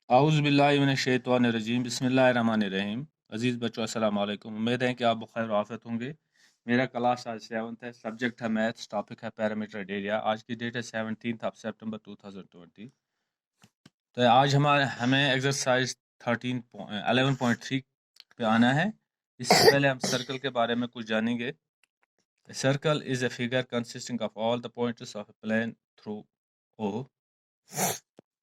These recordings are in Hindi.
आउज़ बिल्लाहि मिनश शैतानिर रजीम बिस्मिल्लाहिर्रहमानिर रहीम। अज़ीज़ बच्चों अस्सलाम वालेकुम। उम्मीद है कि आप बखैर आफियत होंगे। मेरा क्लास आज 7th है, सब्जेक्ट है मैथ्स, टॉपिक है पैरामीटर एरिया। आज की डेट है 17 सितंबर 2020। तो आज हमें एक्सरसाइज 11.3 पे आना है। इससे पहले हम सर्कल के बारे में कुछ जानेंगे। Circle is a figure consisting of all the points of a plane through O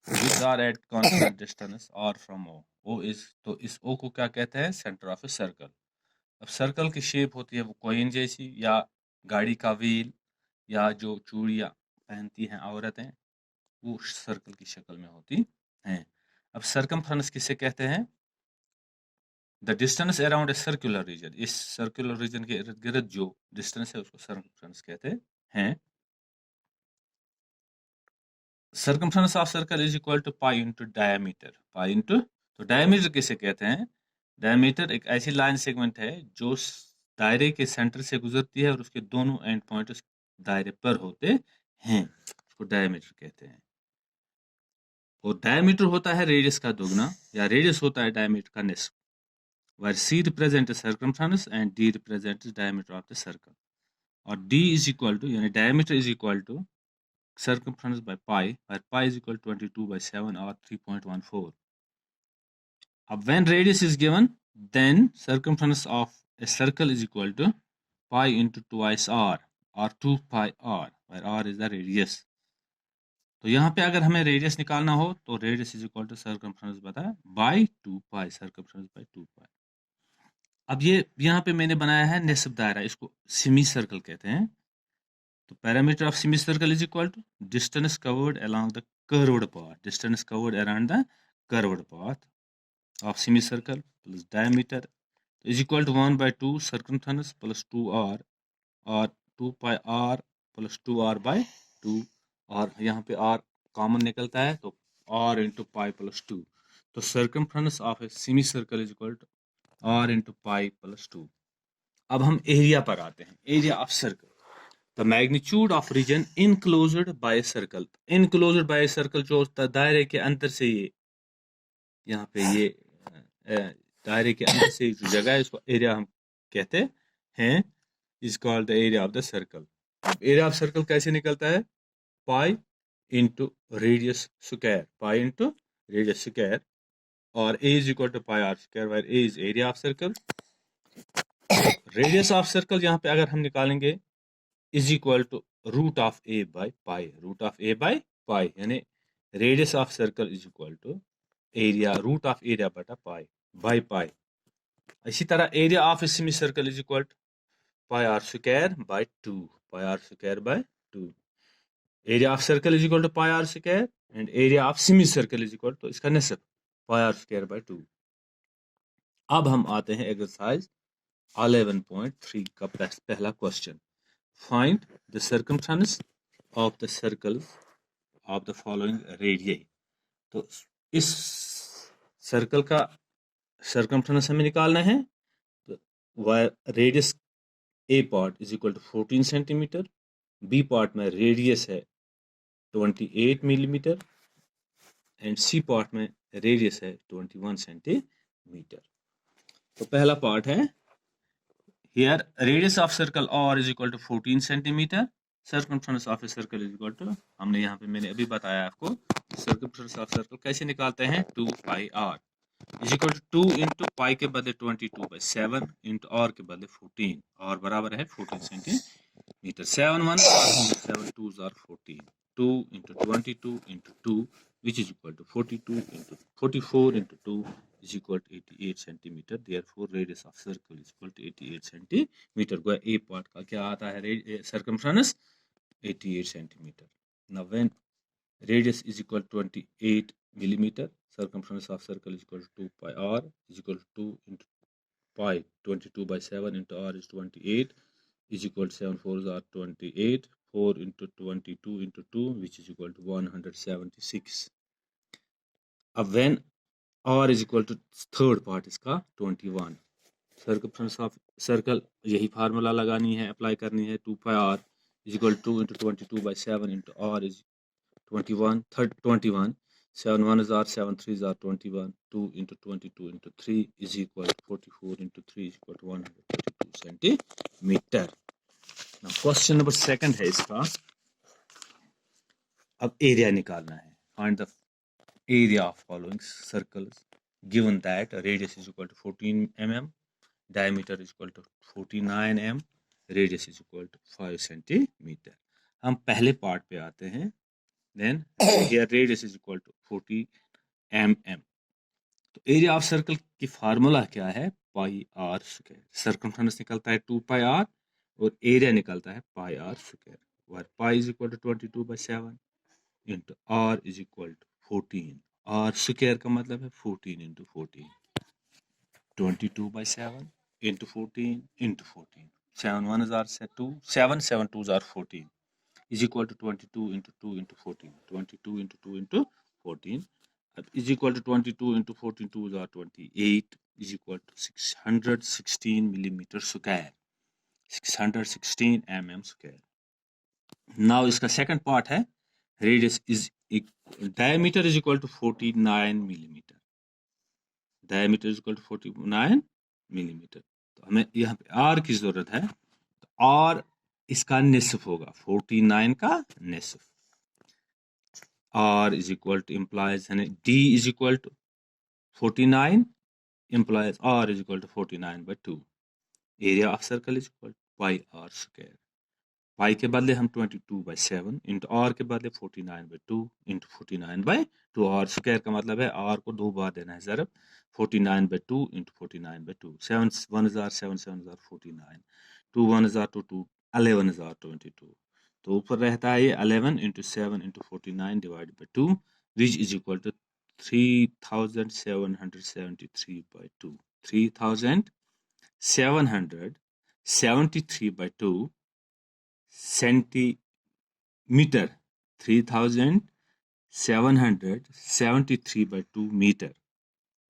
which are at constant distance or from O. O is तो इस O को क्या कहते हैं? Centre of a circle. अब सर्कल की शेप होती है वो कोइन जैसी, या गाड़ी का व्हील, या जो चूड़ियाँ पहनती हैं औरतें, वो सर्कल की शक्ल में होती हैं। अब सर्कमफ्रेंस किसे कहते हैं? The distance around a circular region. इस सर्कुलर रीजन के इर्द गिर्द जो डिस्टेंस है उसको सर्कमफ्रेंस कहते हैं। Circumference of circle is equal to pi into diameter. Pi into, तो डायमीटर किसे कहते हैं? डायमीटर एक ऐसी लाइन सेगमेंट है जो दायरे के सेंटर से गुजरती है और उसके दोनों एंड पॉइंट उस दायरे पर होते हैं, उसको डायमीटर कहते हैं। और डायमीटर होता है रेडियस का दुगना, या रेडियस होता है डायमीटर का निस्फ। where c represents circumference and d represents diameter of the circle, और d is equal to यानी diameter is equal to circumference by pi, where pi is equal to 22 by 7 or 3.14. When radius is given, then circumference of a circle is equal to pi into twice r, or 2 pi r, where r is the radius. तो यहाँ पे अगर हमें रेडियस निकालना हो तो radius is equal to circumference by 2 pi, circumference by 2 pi. अब ये यहाँ पे मैंने बनाया है निस्ब दायरा, इसको सेमी सर्कल कहते हैं। तो perimeter of semi circle is equal to distance covered along the curved path, distance covered around the curved path of semicircle plus diameter is equal to 1 by 2 circumference plus 2r, or 2 pi r plus 2r by 2, और यहाँ पे r कॉमन निकलता है तो r into pi plus 2। तो circumference of a semicircle is equal to r into pi plus 2। अब हम एरिया पर आते हैं, area of circle. The magnitude of region enclosed by circle. Enclosed by circle जो होता है दायरे के अंदर से, ये यहाँ पे ये दायरे के अंदर से जो जगह है इसको एरिया हम कहते हैं, is called the area of the circle. अब एरिया ऑफ सर्कल कैसे निकलता है? Pi into radius square, pi into radius square, और A is equal to pi R square, where A is area of circle. Radius of circle यहाँ पे अगर हम निकालेंगे is equal to root of A by pi, root of A by pi, यानी radius of circle is equal to area, root of area बटा पाई बाय पाई। इसी तरह area of a semi circle is equal to pi R square by 2, pi R square by 2। Area of circle is equal to pi R square, and area of semi circle is equal to इसका निस्ब पाई आर स्क्वायर बाय 2। अब हम आते हैं एक्सरसाइज 11.3 का पहला question. Find the circumference of the circle of the following radii. तो इस सर्कल का सर्कमफ्रेंस हमें निकालना है। तो radius A part is equal to 14 centimetre, B part में रेडियस है 28 मिलीमीटर, एंड सी पार्ट में रेडियस है 21 सेंटीमीटर। तो पहला पार्ट है, here radius of circle R is equal to 14 centimetre, circumference of a circle is equal to, हमने यहाँ पे मैंने अभी बताया आपको सर्कमफ्रेंस ऑफ सर्कल कैसे निकालते हैं, 2 pi R is equal to 2 into pi के बदले 22 बाई 7 इंटू आर के बदले 14, और बराबर है 14 centimetre. 7 1 7 2s are 14, 2 into 22 into 2 which is equal to 42 into 44 into 2 is equal to 88 centimeter. Therefore radius of circle is equal to 88 centimeter। गोया ए पार्ट का क्या आता है circumference, 88 centimeter। Now when radius is equal to 28 millimeter, circumference of circle is equal to 2 pi r is equal to 2 into pi, 22 by 7 into r is 28 is equal to 7 4s are 28, 4 into 22 into 2 which is equal to 176। अब when r is equal to third part इसका 21, सर्कमफ्रेंस ऑफ सर्कल यही फार्मूला लगानी है, अप्लाई करनी है। 2 pi r is equal to 2 into 22 by 7 into r is 21, 21 7 1s are 7 3s are 21. 2 into 22 into 3 is equal to 44 into 3 is equal to 132 centimeter. Now question number second है इसका, अब एरिया निकालना है. Find the area of following circles given that radius is equal to 14 mm, diameter is equal to 49 m, radius is equal to 5 centimeter. हम पहले पार्ट पे आते हैं. Then here radius is equal to 40 mm. तो एरिया ऑफ सर्कल की फार्मूला क्या है? Pi R square. सर्कमफ्रेंस निकलता है 2 पाई आर और एरिया निकलता है pi R square. where pi is equal to 22/7 into r is equal to 14. r square का मतलब है 14 into 14. 22/7 into 14 into 14. 7 1s are 2, 7 7 2s are 14 is equal to 22 into 2 into 14. 22 into 2 into 14 is equal to 22 into 14 2s are 28 is equal to 616 millimeter square. 616 mm square. Now इसका second part है radius is diameter is equal to 49 millimeter. Diameter is equal to 49 millimeter. तो हमें यहाँ पे r की जरूरत है. तो r इसका निस्फ होगा, 49 का निस्फ. r is equal to implies यानी d is equal to 49 implies r is equal to 49/2. Area of circle is equal to pi r square. pi के बदले हम 22/7 into r के बदले 49/2 into 49/2. r स्क्वायर का मतलब है r को 2 बार देना है ज़रब. 49/2 into 49/2. 7 1s are 7 7s are 49. 2 1s are 2 11s are 22. तो ऊपर रहता है ये 11 into 7 into 49 divided by 2 which is equal to 3773/2. 3773/2 centimeter. 3773/2 metre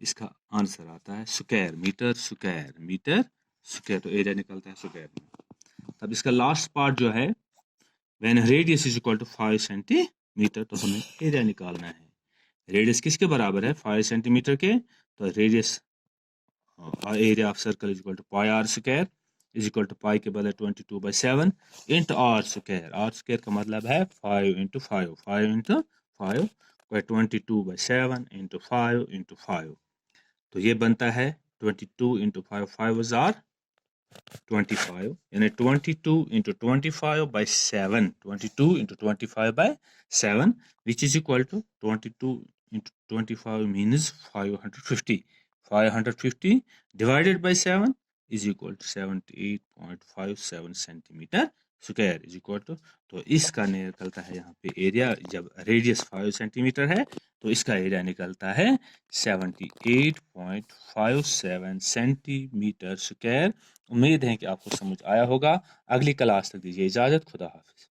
इसका आंसर आता है. Square metre square metre square, तो एरिया निकलता है स्क्वायर में. तब इसका लास्ट पार्ट जो है when radius is equal to 5 centimetre, तो हमें एरिया निकालना है. रेडियस किसके बराबर है? 5 सेंटीमीटर के. तो radius area of circle is equal to pi R square is equal to pi के बदले 22/7 into R square. R square का मतलब है 5 into 5 5 into 5 22/7 into 5 into 5. तो ये बनता है 22 into 5 5 are 25 यानी 22 into 25/7. 22 into 25/7 which is equal to 22 into 25 means 550. 550 divided by 7 is equal to 78.57 centimeter square is equal to. तो इसका निकलता है यहाँ पे एरिया, जब रेडियस 5 सेंटीमीटर है तो इसका एरिया निकलता है 78.57 सेंटीमीटर स्क्वायर. उम्मीद है कि आपको समझ आया होगा. अगली क्लास तक दीजिए इजाजत. खुदा हाफिज.